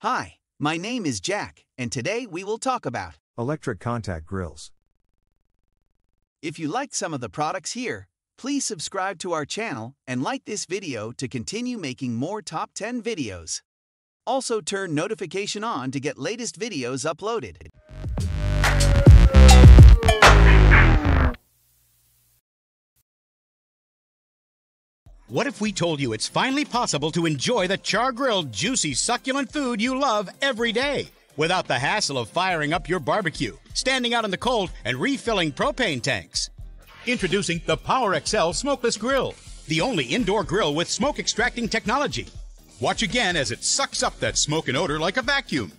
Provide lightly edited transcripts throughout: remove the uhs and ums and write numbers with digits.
Hi, my name is Jack, and today we will talk about electric contact grills. If you liked some of the products here, please subscribe to our channel and like this video to continue making more top 10 videos. Also turn notification on to get latest videos uploaded. What if we told you it's finally possible to enjoy the char-grilled, juicy, succulent food you love every day without the hassle of firing up your barbecue, standing out in the cold, and refilling propane tanks? Introducing the Power XL Smokeless Grill, the only indoor grill with smoke extracting technology. Watch again as it sucks up that smoke and odor like a vacuum.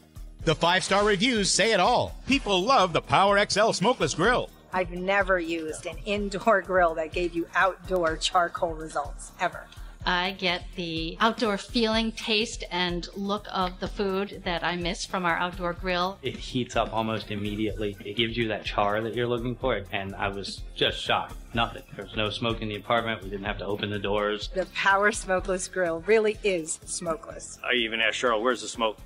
The 5-star reviews say it all. People love the Power XL Smokeless Grill. I've never used an indoor grill that gave you outdoor charcoal results, ever. I get the outdoor feeling, taste, and look of the food that I miss from our outdoor grill. It heats up almost immediately. It gives you that char that you're looking for, and I was just shocked. Nothing. There was no smoke in the apartment. We didn't have to open the doors. The Power Smokeless Grill really is smokeless. I even asked Cheryl, where's the smoke?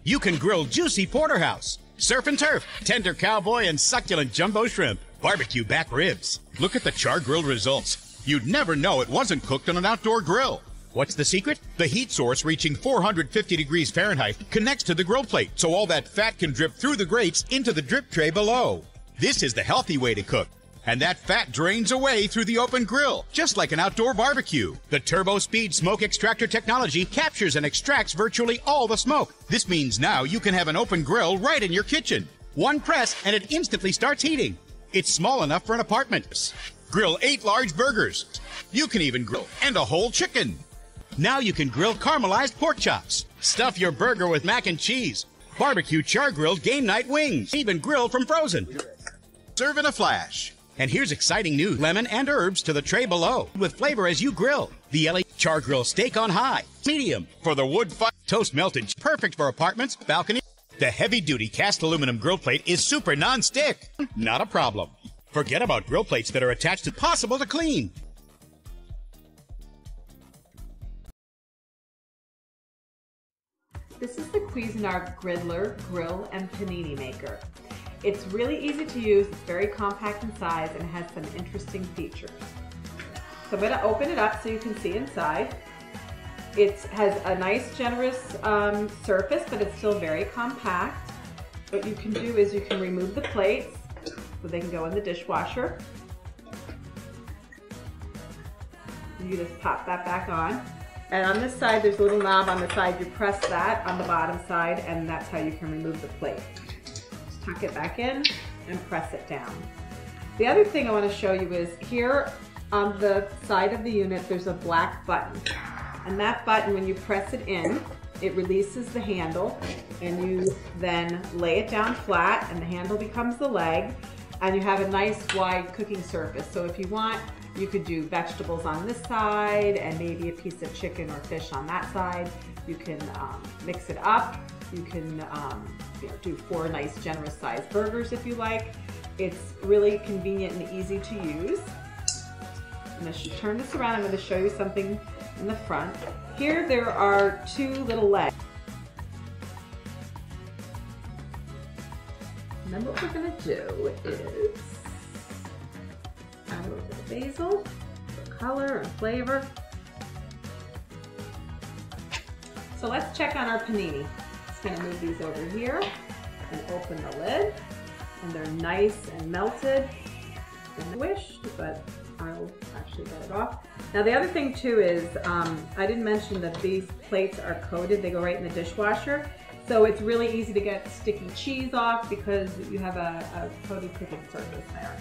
You can grill juicy porterhouse, surf and turf, tender cowboy, and succulent jumbo shrimp, barbecue back ribs. Look at the char-grilled results. You'd never know it wasn't cooked on an outdoor grill. What's the secret? The heat source, reaching 450 degrees Fahrenheit, connects to the grill plate, so all that fat can drip through the grates into the drip tray below. This is the healthy way to cook. And that fat drains away through the open grill, just like an outdoor barbecue. The Turbo Speed Smoke Extractor technology captures and extracts virtually all the smoke. This means now you can have an open grill right in your kitchen. One press and it instantly starts heating. It's small enough for an apartment. Grill 8 large burgers. You can even grill and a whole chicken. Now you can grill caramelized pork chops. Stuff your burger with mac and cheese. Barbecue char-grilled game night wings. Even grill from frozen. Serve in a flash. And here's exciting news. Lemon and herbs to the tray below with flavor as you grill. The LA char-grill steak on high. Medium for the wood fire. Toast melted. Perfect for apartments, balcony. The heavy-duty cast aluminum grill plate is super non-stick. Not a problem. Forget about grill plates that are attached to possible to clean. This is the Cuisinart Griddler, Grill, and Panini Maker. It's really easy to use, it's very compact in size, and has some interesting features. So I'm going to open it up so you can see inside. It has a nice generous surface, but it's still very compact. What you can do is you can remove the plates so they can go in the dishwasher. You just pop that back on. And on this side, there's a little knob on the side. You press that on the bottom side, and that's how you can remove the plate. Just tuck it back in and press it down. The other thing I want to show you is here on the side of the unit, there's a black button. And that button, when you press it in, it releases the handle, and you then lay it down flat, and the handle becomes the leg, and you have a nice wide cooking surface. So if you want, you could do vegetables on this side and maybe a piece of chicken or fish on that side. You can mix it up. You can do 4 nice generous sized burgers if you like. It's really convenient and easy to use. I'm going to turn this around. I'm going to show you something in the front. Here there are 2 little legs. And then what we're going to do is add a little bit of basil for color and flavor. So let's check on our panini. Just going to move these over here and open the lid. And they're nice and melted. I wish, but I'll actually get it off. Now the other thing too is, I didn't mention that these plates are coated. They go right in the dishwasher. So it's really easy to get sticky cheese off because you have a coated cooking surface there.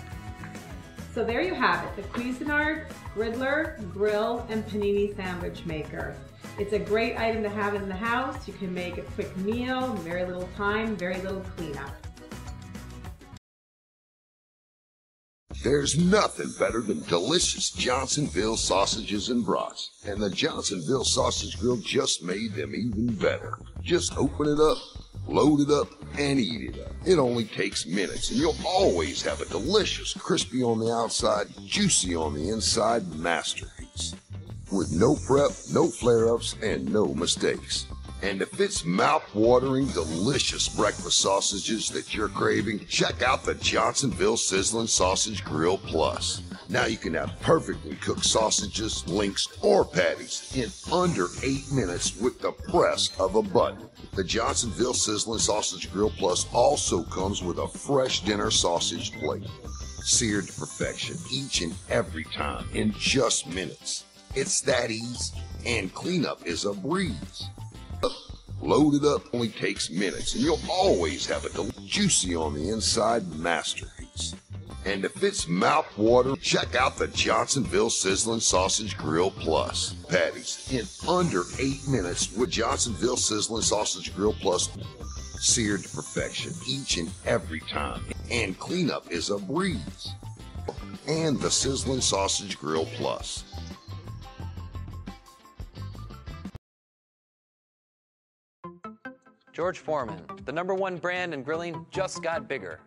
So there you have it, the Cuisinart Griddler, Grill, and Panini Sandwich Maker. It's a great item to have in the house. You can make a quick meal, very little time, very little cleanup. There's nothing better than delicious Johnsonville sausages and brats, and the Johnsonville Sausage Grill just made them even better. Just open it up, load it up, and eat it up. It only takes minutes, and you'll always have a delicious, crispy on the outside, juicy on the inside masterpiece. With no prep, no flare-ups, and no mistakes. And if it's mouth-watering, delicious breakfast sausages that you're craving, check out the Johnsonville Sizzling Sausage Grill Plus. Now you can have perfectly cooked sausages, links, or patties in under 8 minutes with the press of a button. The Johnsonville Sizzling Sausage Grill Plus also comes with a fresh dinner sausage plate, seared to perfection each and every time in just minutes. It's that easy, and cleanup is a breeze. Loaded up only takes minutes, and you'll always have a juicy on the inside masterpiece. And if it's mouth-watering, check out the Johnsonville Sizzling Sausage Grill Plus. Patties in under 8 minutes with Johnsonville Sizzling Sausage Grill Plus. Seared to perfection each and every time, and cleanup is a breeze. And the Sizzling Sausage Grill Plus. George Foreman, the #1 brand in grilling, just got bigger.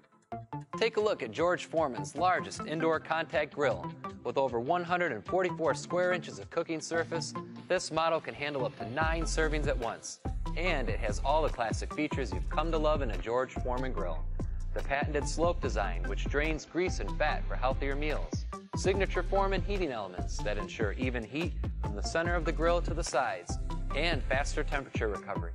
Take a look at George Foreman's largest indoor contact grill. With over 144 square inches of cooking surface, this model can handle up to 9 servings at once. And it has all the classic features you've come to love in a George Foreman grill. The patented slope design, which drains grease and fat for healthier meals. Signature Foreman heating elements that ensure even heat from the center of the grill to the sides. And faster temperature recovery.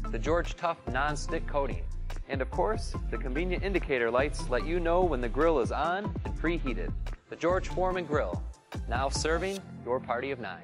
The George Tough non-stick coating. And of course, the convenient indicator lights let you know when the grill is on and preheated. The George Foreman Grill, now serving your party of 9.